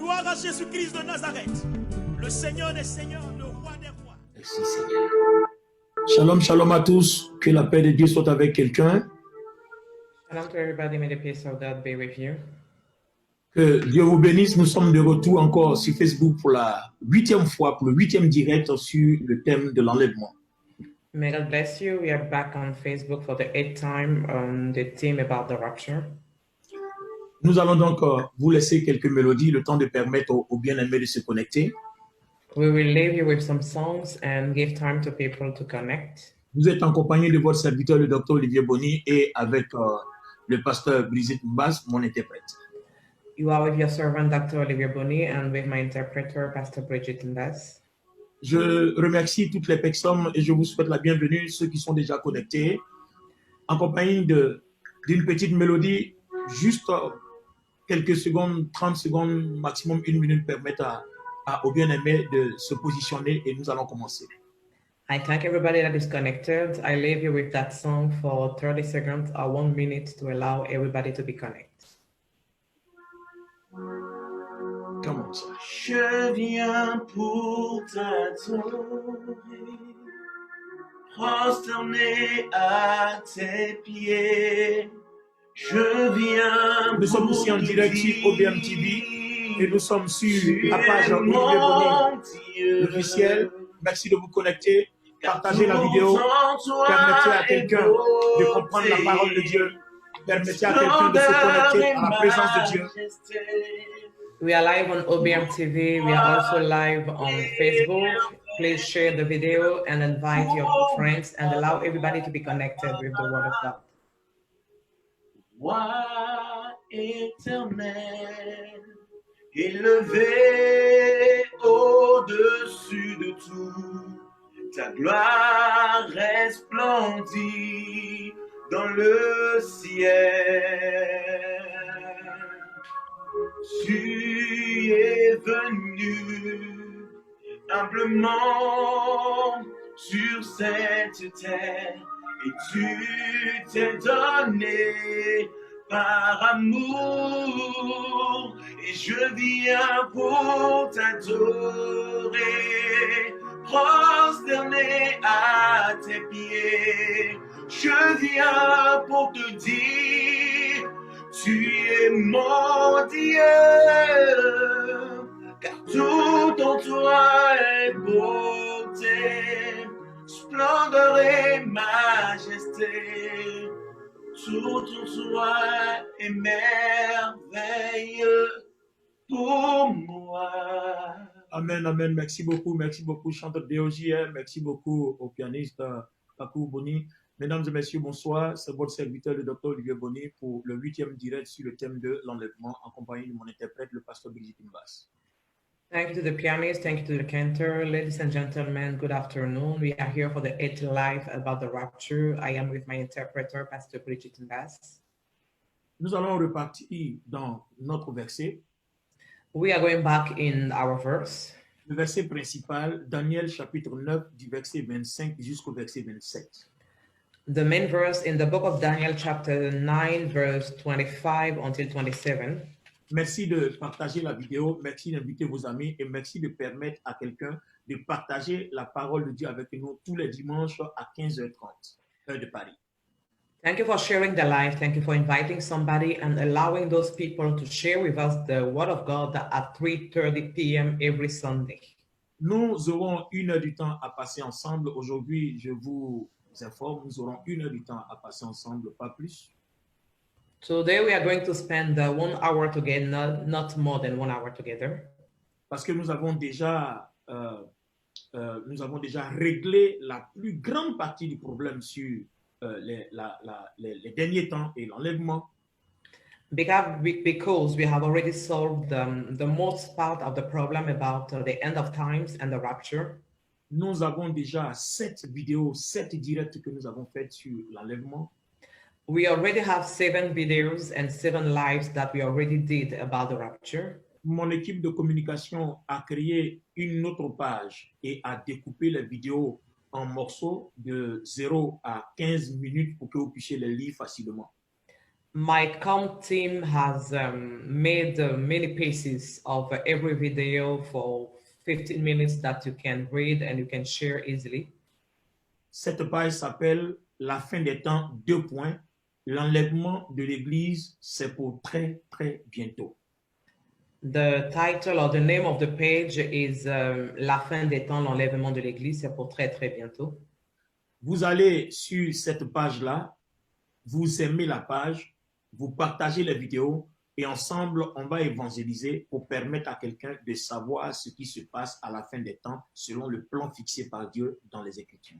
Gloire à Jésus-Christ de Nazareth, le Seigneur des Seigneurs, le Roi des Rois. Merci Seigneur. Shalom, shalom à tous. Que la paix de Dieu soit avec quelqu'un. Shalom to everybody, may the peace of God be with you. Que Dieu vous bénisse. Nous sommes de retour encore sur Facebook pour la 8e fois, pour le 8e direct sur le thème de l'enlèvement. May God bless you. We are back on Facebook for the 8th time on the theme about the rapture. Nous allons donc vous laisser quelques mélodies, le temps de permettre aux bien-aimés de se connecter. We will leave you with some songs and give time to people to connect. Vous êtes en compagnie de votre serviteur, le docteur Olivier Bonny, et avec le pasteur Brigitte Bass, mon interprète. You are with your servant, Dr. Olivier Bonny, and with my interpreter, Pastor Bridget Bass. Je remercie toutes les personnes et je vous souhaite la bienvenue, ceux qui sont déjà connectés, en compagnie d'une petite mélodie, juste quelques secondes, 30 secondes, maximum 1 minute, permettent aux bien-aimés de se positionner et nous allons commencer. I thank everybody that is connected. I leave you with that song for 30 seconds or 1 minute to allow everybody to be connected. Comment ça? Je viens pour t'adorer, prosterné à tes pieds. Je viens. Nous sommes ici en direct sur OBM TV et nous sommes sur la page Olivier Bonny officielle. Merci de vous connecter, partagez la vidéo, permettez à quelqu'un de comprendre la parole de Dieu, permettez à quelqu'un de se connecter à la présence de Dieu. We are live on OBM TV. We are also live on Facebook. Please share the video and invite your friends and allow everybody to be connected with the Word of God. Roi éternel, élevé au-dessus de tout, ta gloire resplendit dans le ciel. Tu es venu humblement sur cette terre et tu t'es donné par amour et je viens pour t'adorer, prosterné à tes pieds. Je viens pour te dire, tu es mon Dieu, car tout en toi est beauté, splendeur et majesté. Tout en toi est merveilleux pour moi. Amen, amen. Merci beaucoup, chanteur DOJR. Merci beaucoup au pianiste Pakou Bonny. Mesdames et messieurs, bonsoir. C'est votre serviteur, le docteur Olivier Bonny, pour le 8e direct sur le thème de l'enlèvement, en compagnie de mon interprète, le pasteur Brigitte Bass. Thank you to the pianist. Thank you to the cantor. Ladies and gentlemen, good afternoon. We are here for the 8th live about the rapture. I am with my interpreter, Pastor Bridget Bass. Nous allons repartir dans notre verset. We are going back in our verse. Le verset principal, Daniel chapitre 9, du verset 25 jusqu'au verset 27. The main verse in the book of Daniel, chapter 9, verse 25 until 27. Merci de partager la vidéo, merci d'inviter vos amis et merci de permettre à quelqu'un de partager la parole de Dieu avec nous tous les dimanches à 15h30, heure de Paris. Thank you for sharing the live. Thank you for inviting somebody and allowing those people to share with us the Word of God at 3:30 p.m. every Sunday. Nous aurons 1 heure du temps à passer ensemble. Aujourd'hui, je vous informe, nous aurons 1 heure du temps à passer ensemble, pas plus. Today we are going to spend 1 hour together, not more than 1 hour together. Parce que nous avons déjà réglé la plus grande partie du problème sur les derniers temps et l'enlèvement. Because we have already solved the most part of the problem about the end of times and the rapture. Nous avons déjà 7 vidéos, 7 directs que nous avons faites sur l'enlèvement. We already have 7 videos and 7 lives that we already did about the rapture. Mon équipe de communication a créé une autre page et a découpé les vidéos en morceaux de 0 à 15 minutes pour que vous puissiez les lire facilement. My comm team has made many pieces of every video for 15 minutes that you can read and you can share easily. Cette page s'appelle La fin des temps, 2 points. L'enlèvement de l'Église, c'est pour très, très bientôt. The title or the name of the page is La fin des temps, l'enlèvement de l'Église, c'est pour très très bientôt. Vous allez sur cette page-là, vous aimez la page, vous partagez les vidéos et ensemble, on va évangéliser pour permettre à quelqu'un de savoir ce qui se passe à la fin des temps selon le plan fixé par Dieu dans les Écritures.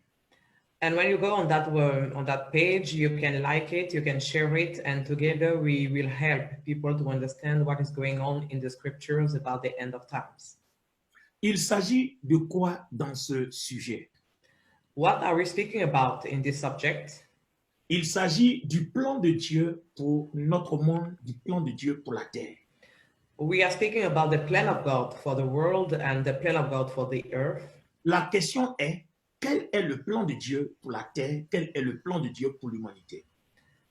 And when you go on that page, you can like it, you can share it, and together we will help people to understand what is going on in the scriptures about the end of times. Il s'agit de quoi dans ce sujet? What are we speaking about in this subject? Il s'agit du plan de Dieu pour notre monde, du plan de Dieu pour la terre. We are speaking about the plan of God for the world and the plan of God for the earth. La question est, quel est le plan de Dieu pour la terre? Quel est le plan de Dieu pour l'humanité?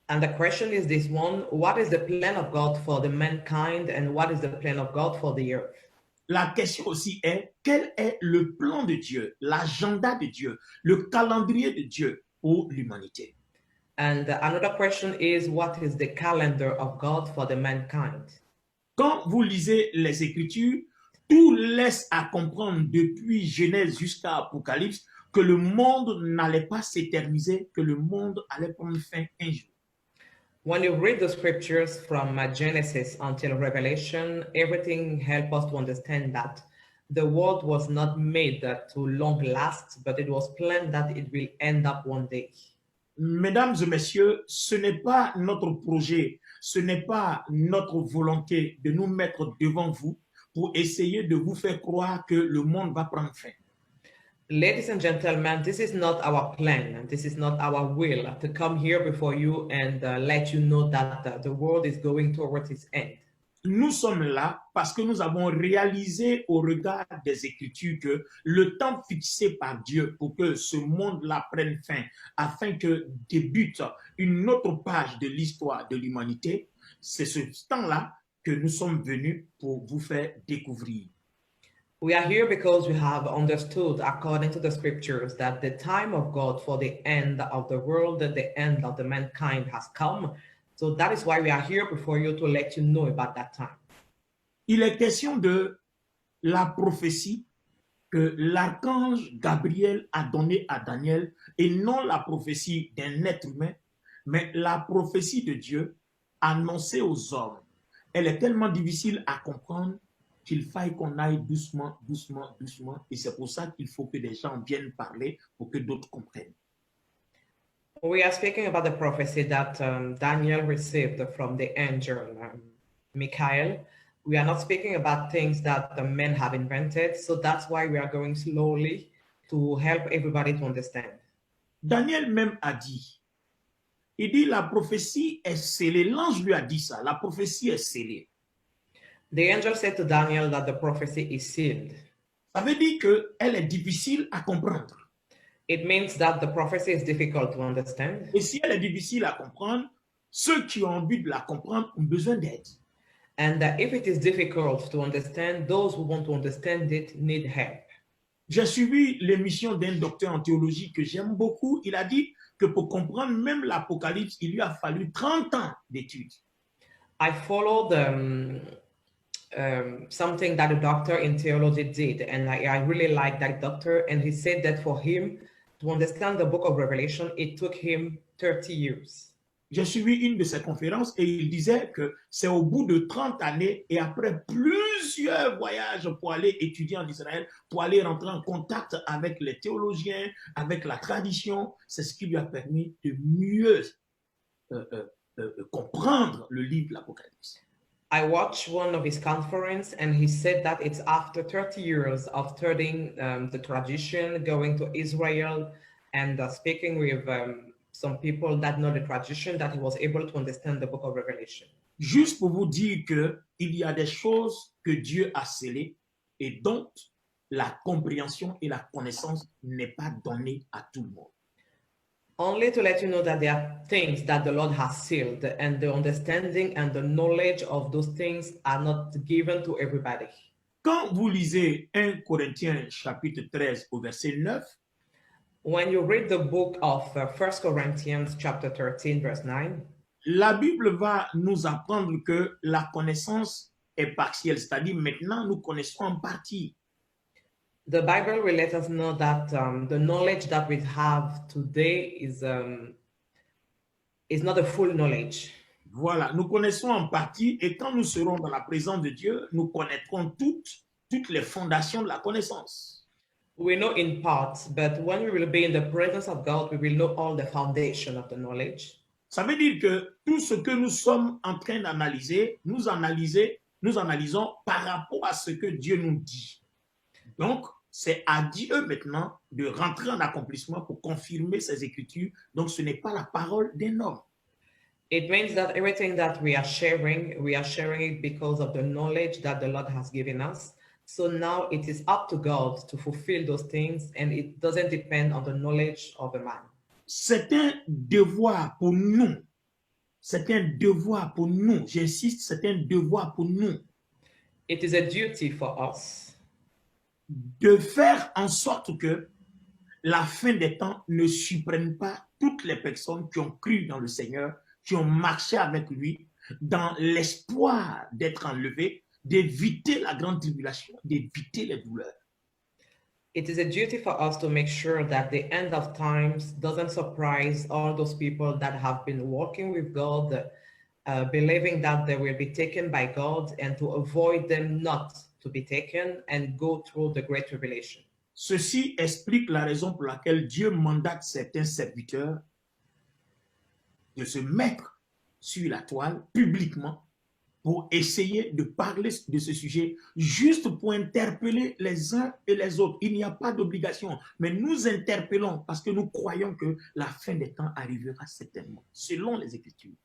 And the question is this one: what is the plan of God for the mankind and what is the plan of God for the earth? La question aussi est, quel est le plan de Dieu, l'agenda de Dieu, le calendrier de Dieu pour l'humanité? And another question is, what is the calendar of God for the mankind? Quand vous lisez les Écritures, tout laisse à comprendre depuis Genèse jusqu'à Apocalypse que le monde n'allait pas s'éterniser, que le monde allait prendre fin un jour. When you read the scriptures from Genesis until Revelation, everything helps us to understand that the world was not made to long last, but it was planned that it will end up one day. Mesdames et messieurs, ce n'est pas notre projet, ce n'est pas notre volonté de nous mettre devant vous pour essayer de vous faire croire que le monde va prendre fin. Ladies and gentlemen, this is not our plan. This is not our will to come here before you and let you know that the world is going towards its end. Nous sommes là parce que nous avons réalisé au regard des Écritures que le temps fixé par Dieu pour que ce monde-là prenne fin, afin que débute une autre page de l'histoire de l'humanité, c'est ce temps-là que nous sommes venus pour vous faire découvrir. We are here because we have understood, according to the scriptures, that the time of God for the end of the world, the end of the mankind has come. So that is why we are here before you to let you know about that time. Il est question de la prophétie que l'archange Gabriel a donnée à Daniel et non la prophétie d'un être humain, mais la prophétie de Dieu annoncée aux hommes. Elle est tellement difficile à comprendre qu'il faille qu'on aille doucement, doucement, doucement. Et c'est pour ça qu'il faut que des gens viennent parler pour que d'autres comprennent. We are speaking about the prophecy that Daniel received from the angel Michael. We are not speaking about things that the men have invented. So that's why we are going slowly to help everybody to understand. Daniel même a dit, il dit la prophétie est scellée. L'ange lui a dit ça, la prophétie est scellée. The angel said to Daniel that the prophecy is sealed. Ça veut dire qu'elle est difficile à comprendre. It means that the prophecy is difficult to understand. Et si elle est difficile à comprendre, ceux qui ont envie de la comprendre ont besoin d'aide. And if it is difficult to understand, those who want to understand it need help. J'ai suivi l'émission d'un docteur en théologie que j'aime beaucoup. Il a dit que pour comprendre même l'Apocalypse, il lui a fallu 30 ans d'études. I followed something that a doctor in theology did, and I really like that doctor. And he said that for him to understand the book of Revelation, it took him 30 years. J'ai suivi une de ses conférences et il disait que c'est au bout de 30 années et après plusieurs voyages pour aller étudier en Israël, pour aller rentrer en contact avec les théologiens, avec la tradition, c'est ce qui lui a permis de mieux comprendre le livre de l'Apocalypse. I watched one of his conferences, and he said that it's after 30 years of studying the tradition, going to Israel, and speaking with some people that know the tradition, that he was able to understand the book of Revelation. Juste pour vous dire qu'il y a des choses que Dieu a scellées et dont la compréhension et la connaissance n'est pas donnée à tout le monde. Only to let you know that there are things that the Lord has sealed, and the understanding and the knowledge of those things are not given to everybody. Quand vous lisez 1 Corinthiens chapitre 13 au verset 9, When you read the book of 1 Corinthians chapter 13, verse 9, la Bible va nous apprendre que la connaissance est partielle, c'est-à-dire maintenant nous connaissons en partie. the Bible will let us know that the knowledge that we have today is not a full knowledge. Voilà, nous connaissons en partie et quand nous serons dans la présence de Dieu, nous connaîtrons toutes les fondations de la connaissance. We know in part, but when we will be in the presence of God, we will know all the foundation of the knowledge. Ça veut dire que tout ce que nous sommes en train d'analyser, nous analysons par rapport à ce que Dieu nous dit. Donc, c'est à Dieu maintenant de rentrer en accomplissement pour confirmer ses écritures. Donc, ce n'est pas la parole d'un homme. It means that everything that we are sharing it because of the knowledge that the Lord has given us. So now it is up to God to fulfill those things, and it doesn't depend on the knowledge of a man. C'est un devoir pour nous. C'est un devoir pour nous. J'insiste, c'est un devoir pour nous. It is a duty for us De faire en sorte que la fin des temps ne surprenne pas toutes les personnes qui ont cru dans le Seigneur, qui ont marché avec lui, dans l'espoir d'être enlevés, d'éviter la grande tribulation, d'éviter les douleurs. It is a duty for us to make sure that the end of times doesn't surprise all those people that have been walking with God, believing that they will be taken by God, and to avoid them not to be taken and go through the great tribulation. Ceci explique la raison pour laquelle Dieu mandate certains serviteurs de se mettre sur la toile publiquement pour essayer de parler de ce sujet, juste pour interpeller les uns et les autres. Il n'y a pas d'obligation, mais nous interpellons parce que nous croyons que la fin des temps arrivera certainement, selon les Écritures.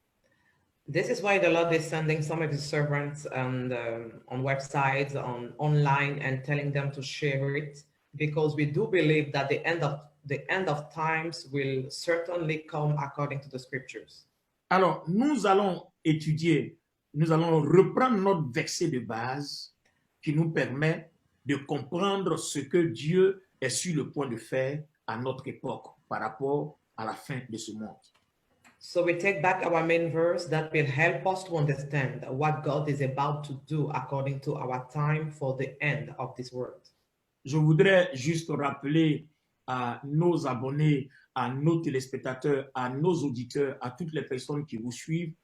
This is why the Lord is sending some of his servants on websites, online, and telling them to share it, because we do believe that the end of times will certainly come according to the scriptures. Alors, nous allons reprendre notre verset de base qui nous permet de comprendre ce que Dieu est sur le point de faire à notre époque par rapport à la fin de ce monde. So we take back our main verse that will help us to understand what God is about to do according to our time for the end of this world. Je voudrais juste rappeler à nos abonnés, à nos téléspectateurs, à nos auditeurs, à toutes les personnes qui nous suivent,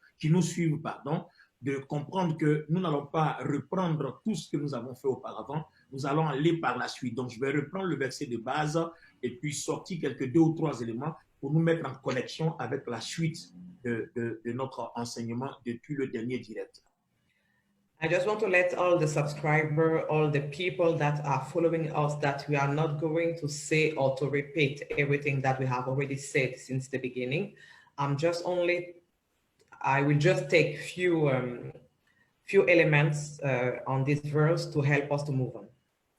de comprendre que nous n'allons pas reprendre tout ce que nous avons fait auparavant, nous allons aller par la suite. Donc, je vais reprendre le verset de base et puis sortir quelques 2 ou 3 éléments pour nous mettre en connexion avec la suite de notre enseignement depuis le dernier direct. I just want to let all the subscribers, all the people that are following us, that we are not going to say or to repeat everything that we have already said since the beginning. I will just take few elements on this verse to help us to move on.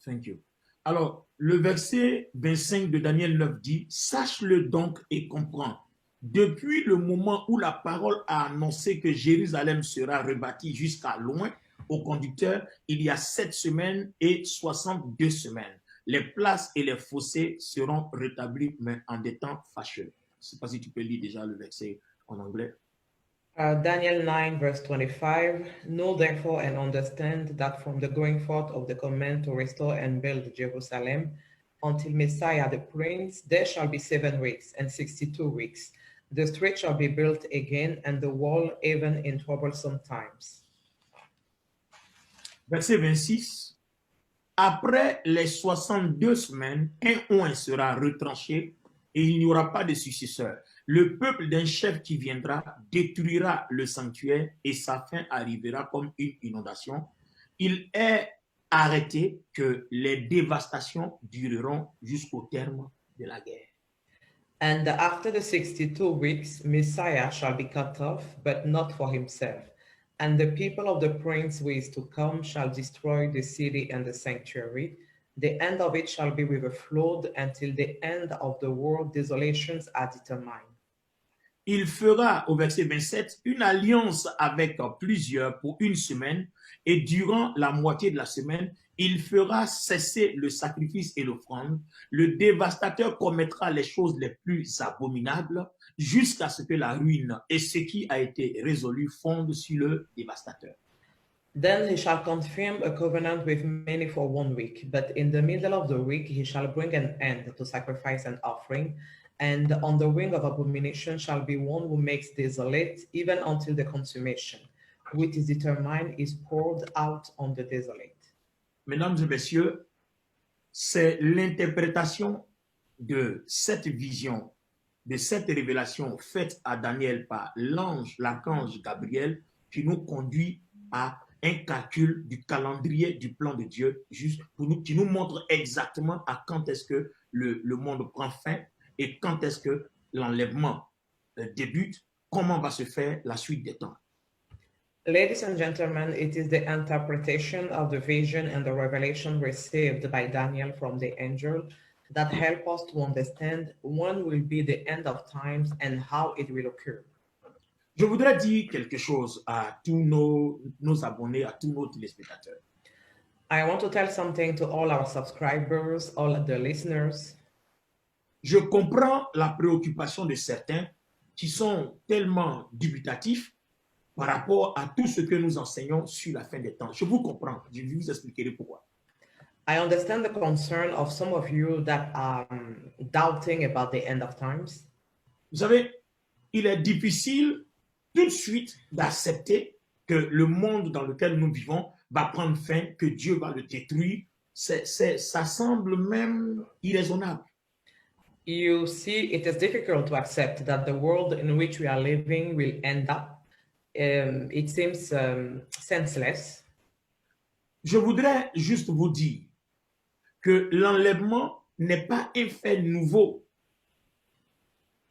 Thank you. Alors, le verset 25 de Daniel 9 dit, « Sache-le donc et comprends. Depuis le moment où la parole a annoncé que Jérusalem sera rebâtie jusqu'à loin, au conducteur, il y a 7 semaines et 62 semaines. Les places et les fossés seront rétablis, mais en des temps fâcheux. » Je ne sais pas si tu peux lire déjà le verset en anglais. Daniel 9, verse 25, Know therefore and understand that from the going forth of the command to restore and build Jerusalem until Messiah the Prince, there shall be 7 weeks and 62 weeks. The street shall be built again, and the wall even in troublesome times. Verset 26. Après les 62 semaines, un oint sera retranché et il n'y aura pas de successeur. Le peuple d'un chef qui viendra détruira le sanctuaire et sa fin arrivera comme une inondation. Il est arrêté que les dévastations dureront jusqu'au terme de la guerre. And after the 62 weeks, Messiah shall be cut off, but not for himself. And the people of the prince who is to come shall destroy the city and the sanctuary. The end of it shall be with a flood, until the end of the world desolations are determined. Il fera, au verset 27, une alliance avec plusieurs pour une semaine, et durant la moitié de la semaine, il fera cesser le sacrifice et l'offrande. Le dévastateur commettra les choses les plus abominables jusqu'à ce que la ruine et ce qui a été résolu fonde sur le dévastateur. Then he shall confirm a covenant with many for 1 week, but in the middle of the week he shall bring an end to sacrifice and offering, and on the wing of abomination shall be one who makes desolate, even until the consummation, which is determined, is poured out on the desolate. Mesdames et messieurs, c'est l'interprétation de cette vision, de cette révélation faite à Daniel par l'archange Gabriel, qui nous conduit à un calcul du calendrier du plan de Dieu, juste pour nous, qui nous montre exactement à quand est-ce que le monde prend fin et quand est-ce que l'enlèvement débute, comment va se faire la suite des temps. Ladies and gentlemen, it is the interpretation of the vision and the revelation received by Daniel from the angel that help us to understand when will be the end of times and how it will occur. Je voudrais dire quelque chose à tous nos abonnés, à tous nos téléspectateurs. I want to tell something to all our subscribers, all the listeners. Je comprends la préoccupation de certains qui sont tellement dubitatifs par rapport à tout ce que nous enseignons sur la fin des temps. Je vous comprends, je vous expliquerai pourquoi. I understand the concern of some of you that are doubting about the end of times. Vous savez, il est difficile tout de suite d'accepter que le monde dans lequel nous vivons va prendre fin, que Dieu va le détruire. Ça semble même irraisonnable. You see, it is difficult to accept that the world in which we are living will end up. It seems senseless. Je voudrais juste vous dire que l'enlèvement n'est pas un fait nouveau.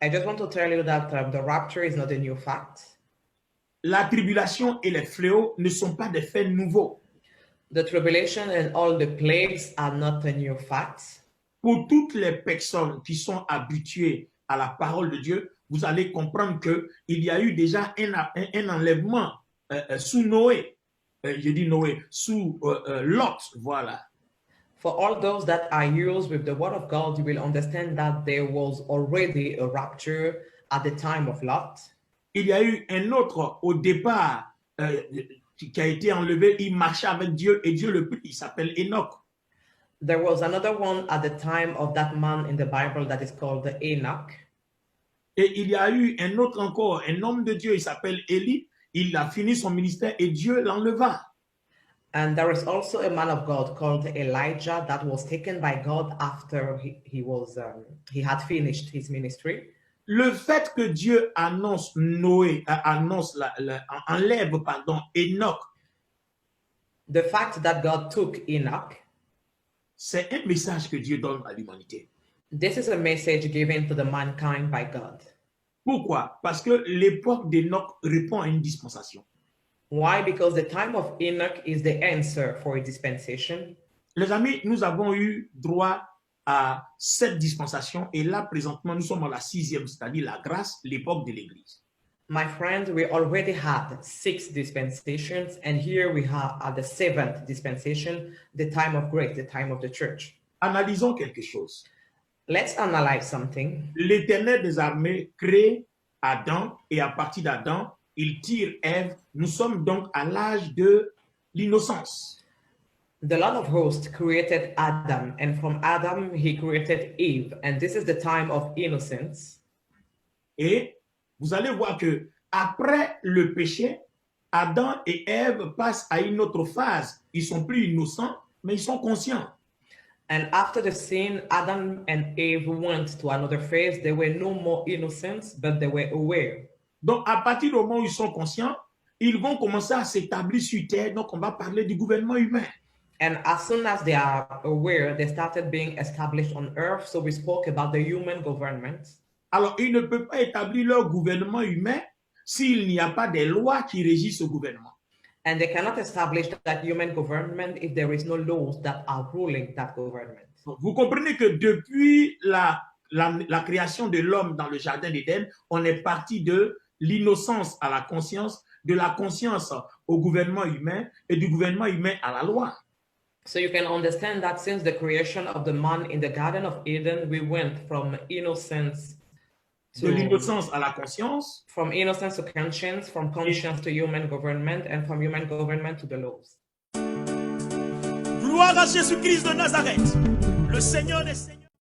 I just want to tell you that the rapture is not a new fact. La tribulation et les fléaux ne sont pas des faits nouveaux. The tribulation and all the plagues are not a new fact. Pour toutes les personnes qui sont habituées à la parole de Dieu, vous allez comprendre qu'il y a eu déjà un enlèvement sous Noé. Je dis Noé, sous Lot, voilà. For all those that are used with the word of God, you will understand that there was already a rapture at the time of Lot. Il y a eu un autre au départ qui a été enlevé, il marchait avec Dieu et Dieu le prit, il s'appelle Enoch. There was another one at the time of that man in the Bible that is called Enoch. Et il y a eu un autre encore, un homme de Dieu, il s'appelle Élie. Il a fini son ministère et Dieu l'enleva. And there is also a man of God called Elijah that was taken by God after he had finished his ministry. Le fait que Dieu annonce enlève Enoch, the fact that God took Enoch, c'est un message que Dieu donne à l'humanité. this is a message given to the mankind by God. Pourquoi? Parce que l'époque d'Enoch répond à une dispensation. Why? Because the time of Enoch is the answer for a dispensation. Les amis, nous avons eu droit à cette dispensation et là, présentement, nous sommes dans la 6e, c'est-à-dire la grâce, l'époque de l'Église. My friend, we already had 6 dispensations, and here we are at the 7th dispensation, the time of grace, the time of the church. Analysons quelque chose. Let's analyze something. L'Éternel des armées crée Adam et à partir d'Adam, il tire Ève. Nous sommes donc à l'âge de l'innocence. The Lord of hosts created Adam, and from Adam he created Eve, and this is the time of innocence. Et vous allez voir que après le péché, Adam et Ève passent à une autre phase. Ils sont plus innocents, mais ils sont conscients. And after the sin, Adam and Eve went to another phase. They were no more innocent, but they were aware. Donc, à partir du moment où ils sont conscients, ils vont commencer à s'établir sur terre. Donc, on va parler du gouvernement humain. And as soon as they are aware, they started being established on earth. So we spoke about the human government. Alors, ils ne peuvent pas établir leur gouvernement humain s'il n'y a pas des lois qui régissent ce gouvernement. And they cannot establish that human government if there is no laws that are ruling that government. Vous comprenez que depuis la création de l'homme dans le jardin d'Éden, on est parti de l'innocence à la conscience, de la conscience au gouvernement humain et du gouvernement humain à la loi. So you can understand that since the creation of the man in the Garden of Eden, we went from innocence de l'innocence à la conscience, from innocence to conscience, from conscience to human government, and from human government to the laws. Gloire à Jésus-Christ de Nazareth, le Seigneur des Seigneurs.